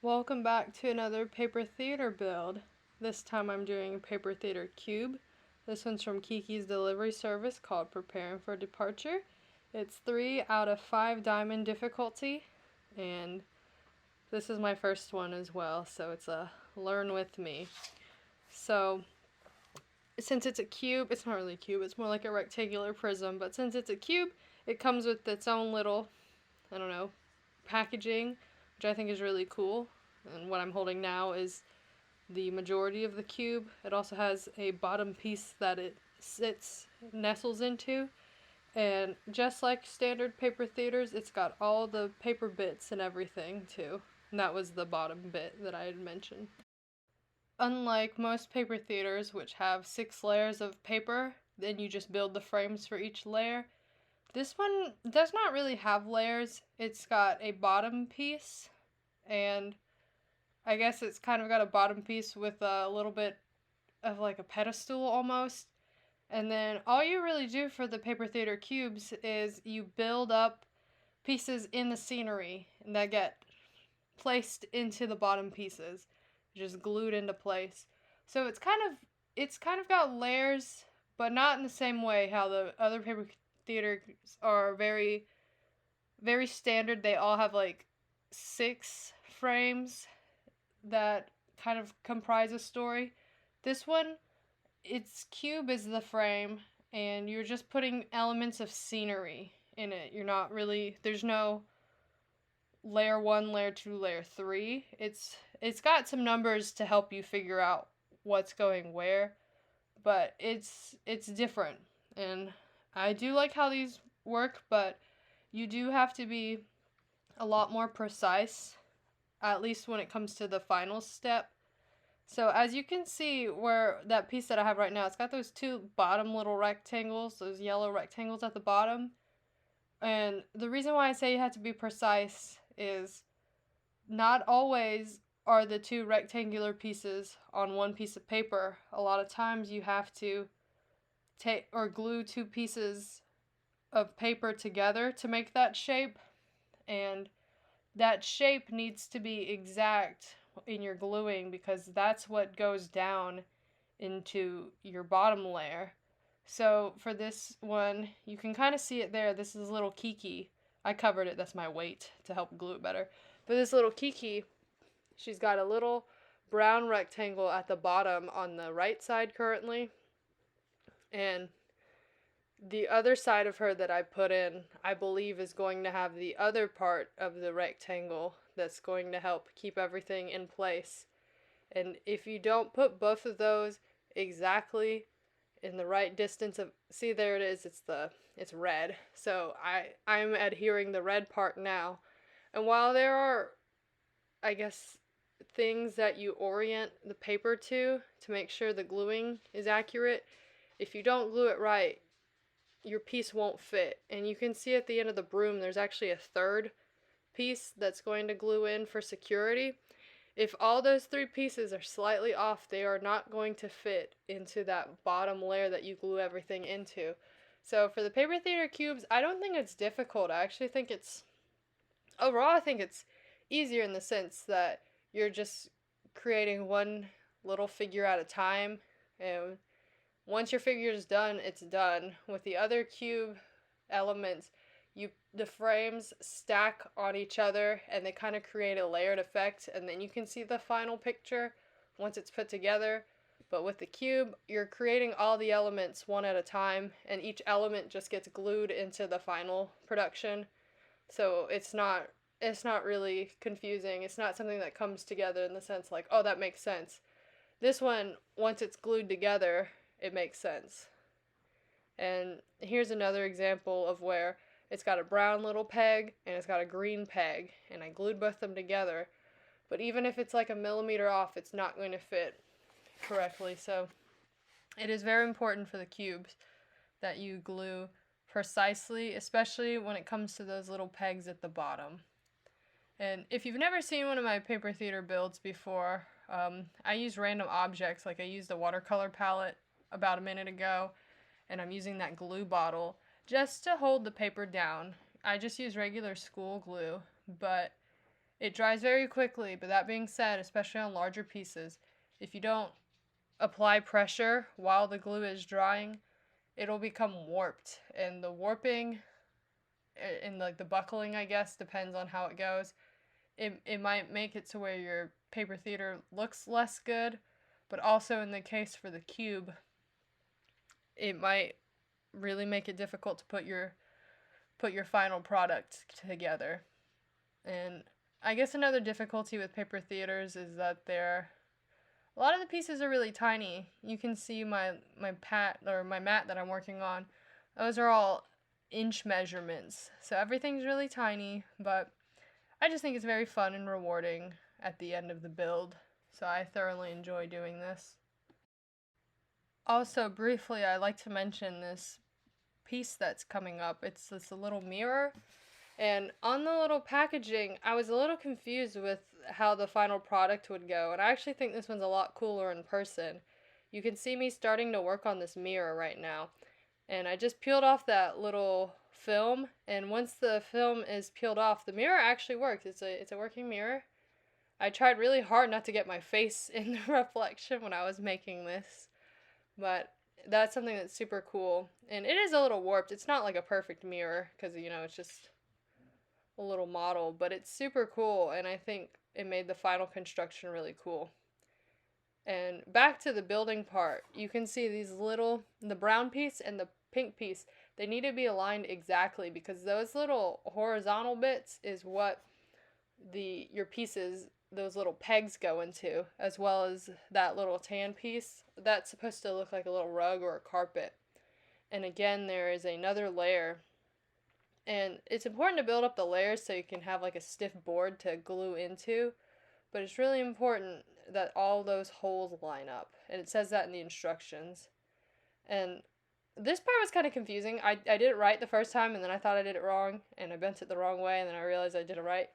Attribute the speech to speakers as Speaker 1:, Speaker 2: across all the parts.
Speaker 1: Welcome back to another paper theater build. This time I'm doing a paper theater cube. This one's from Kiki's delivery service called Preparing for Departure. It's 3 out of 5 diamond difficulty, and this is my first one as well, so it's a learn with me. So, since it's a cube, it's not really a cube, it's more like a rectangular prism, but since it's a cube, it comes with its own little, packaging, which I think is really cool. And what I'm holding now is the majority of the cube. It also has a bottom piece that it nestles into. And just like standard paper theaters, it's got all the paper bits and everything too. And that was the bottom bit that I had mentioned. Unlike most paper theaters, which have 6 layers of paper, then you just build the frames for each layer. This one does not really have layers. It's got a bottom piece, and I guess it's kind of got a bottom piece with a little bit of like a pedestal almost. And then all you really do for the paper theater cubes is you build up pieces in the scenery that get placed into the bottom pieces, just glued into place. So it's kind of got layers, but not in the same way how the other paper theaters are very standard. They all have like 6 frames that kind of comprise a story. This one, its cube is the frame, and you're just putting elements of scenery in it. You're not really, there's no layer 1, layer 2, layer 3. It's got some numbers to help you figure out what's going where, but it's different. And I do like how these work, but you do have to be a lot more precise, at least when it comes to the final step. So as you can see, where that piece that I have right now, it's got those 2 bottom little rectangles, those yellow rectangles at the bottom. And the reason why I say you have to be precise is not always are the 2 rectangular pieces on one piece of paper. A lot of times you have to take or glue 2 pieces of paper together to make that shape, and that shape needs to be exact in your gluing because that's what goes down into your bottom layer. So for this one, you can kind of see it there. This is little Kiki. I covered it, that's my weight to help glue it better. But this little Kiki, she's got a little brown rectangle at the bottom on the right side currently. And the other side of her that I put in, I believe, is going to have the other part of the rectangle that's going to help keep everything in place. And if you don't put both of those exactly in the right distance of, see, there it is, it's red. So I'm adhering the red part now. And while there are, I guess, things that you orient the paper to make sure the gluing is accurate, if you don't glue it right, your piece won't fit. And you can see at the end of the broom there's actually a third piece that's going to glue in for security. If all those 3 pieces are slightly off, they are not going to fit into that bottom layer that you glue everything into. So for the paper theater cubes, I don't think it's difficult. I actually think overall I think it's easier in the sense that you're just creating one little figure at a time, and once your figure is done, it's done. With the other cube elements, the frames stack on each other and they kind of create a layered effect, and then you can see the final picture once it's put together. But with the cube, you're creating all the elements one at a time, and each element just gets glued into the final production. So it's not really confusing. It's not something that comes together in the sense like, oh, that makes sense. This one, once it's glued together, it makes sense. And here's another example of where it's got a brown little peg and it's got a green peg, and I glued both of them together. But even if it's like a millimeter off, it's not going to fit correctly. So it is very important for the cubes that you glue precisely, especially when it comes to those little pegs at the bottom. And if you've never seen one of my paper theater builds before, I use random objects. Like I used a watercolor palette about a minute ago, and I'm using that glue bottle just to hold the paper down. I just use regular school glue, but It dries very quickly, but that being said, especially on larger pieces, if you don't apply pressure while the glue is drying, it'll become warped. And the warping and like the buckling, I guess, depends on how it goes. It might make it to where your paper theater looks less good, but also in the case for the cube, it might really make it difficult to put your final product together. And I guess another difficulty with paper theaters is that a lot of the pieces are really tiny. You can see my mat that I'm working on. Those are all inch measurements. So everything's really tiny, but I just think it's very fun and rewarding at the end of the build. So I thoroughly enjoy doing this. Also, briefly, I'd like to mention this piece that's coming up. It's this little mirror. And on the little packaging, I was a little confused with how the final product would go. And I actually think this one's a lot cooler in person. You can see me starting to work on this mirror right now. And I just peeled off that little film. And once the film is peeled off, the mirror actually works. It's a working mirror. I tried really hard not to get my face in the reflection when I was making this. But that's something that's super cool. And it is a little warped. It's not like a perfect mirror because, it's just a little model, but it's super cool, and I think it made the final construction really cool. And back to the building part, you can see the brown piece and the pink piece, they need to be aligned exactly because those little horizontal bits is what your pieces, those little pegs go into, as well as that little tan piece. That's supposed to look like a little rug or a carpet. And again, there is another layer. And it's important to build up the layers so you can have like a stiff board to glue into. But it's really important that all those holes line up. And it says that in the instructions. And this part was kind of confusing. I did it right the first time, and then I thought I did it wrong. And I bent it the wrong way, and then I realized I did it right.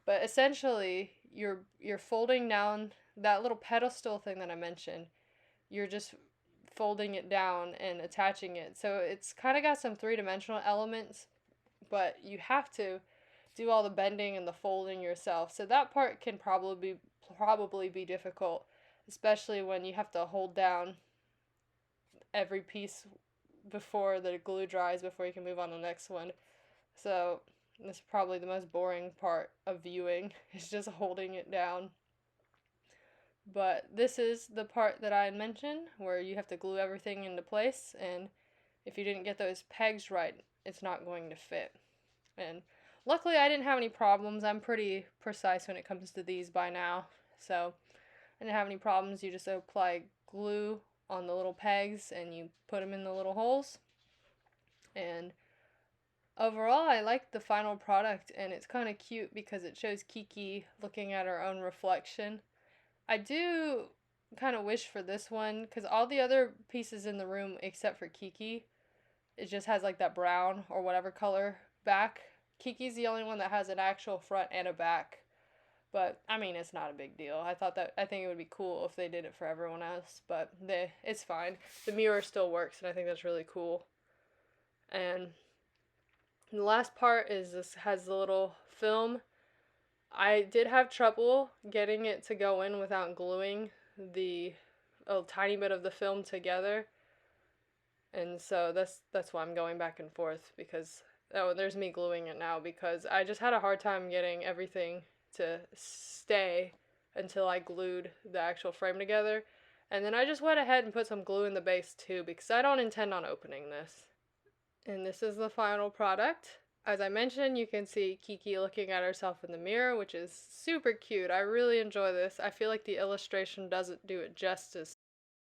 Speaker 1: But essentially, you're folding down that little pedestal thing that I mentioned. You're just folding it down and attaching it. So it's kind of got some three-dimensional elements, but you have to do all the bending and the folding yourself. So that part can probably be difficult, especially when you have to hold down every piece before the glue dries before you can move on to the next one. So this is probably the most boring part of viewing, is just holding it down. But this is the part that I had mentioned where you have to glue everything into place, and if you didn't get those pegs right, it's not going to fit. And luckily I didn't have any problems. I'm pretty precise when it comes to these by now, so I didn't have any problems. You just apply glue on the little pegs and you put them in the little holes. And overall, I like the final product, and it's kind of cute because it shows Kiki looking at her own reflection. I do kind of wish for this one, because all the other pieces in the room except for Kiki, it just has like that brown or whatever color back. Kiki's the only one that has an actual front and a back. But I mean, it's not a big deal. I think it would be cool if they did it for everyone else, but it's fine. The mirror still works, and I think that's really cool. And the last part is this has the little film. I did have trouble getting it to go in without gluing a tiny bit of the film together. And so that's why I'm going back and forth, because there's me gluing it now, because I just had a hard time getting everything to stay until I glued the actual frame together. And then I just went ahead and put some glue in the base too, because I don't intend on opening this. And this is the final product. As I mentioned, you can see Kiki looking at herself in the mirror, which is super cute. I really enjoy this. I feel like the illustration doesn't do it justice.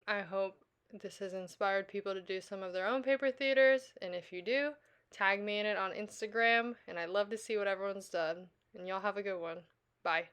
Speaker 1: I hope this has inspired people to do some of their own paper theaters, and if you do, tag me in it on Instagram, and I'd love to see what everyone's done. And y'all have a good one. Bye.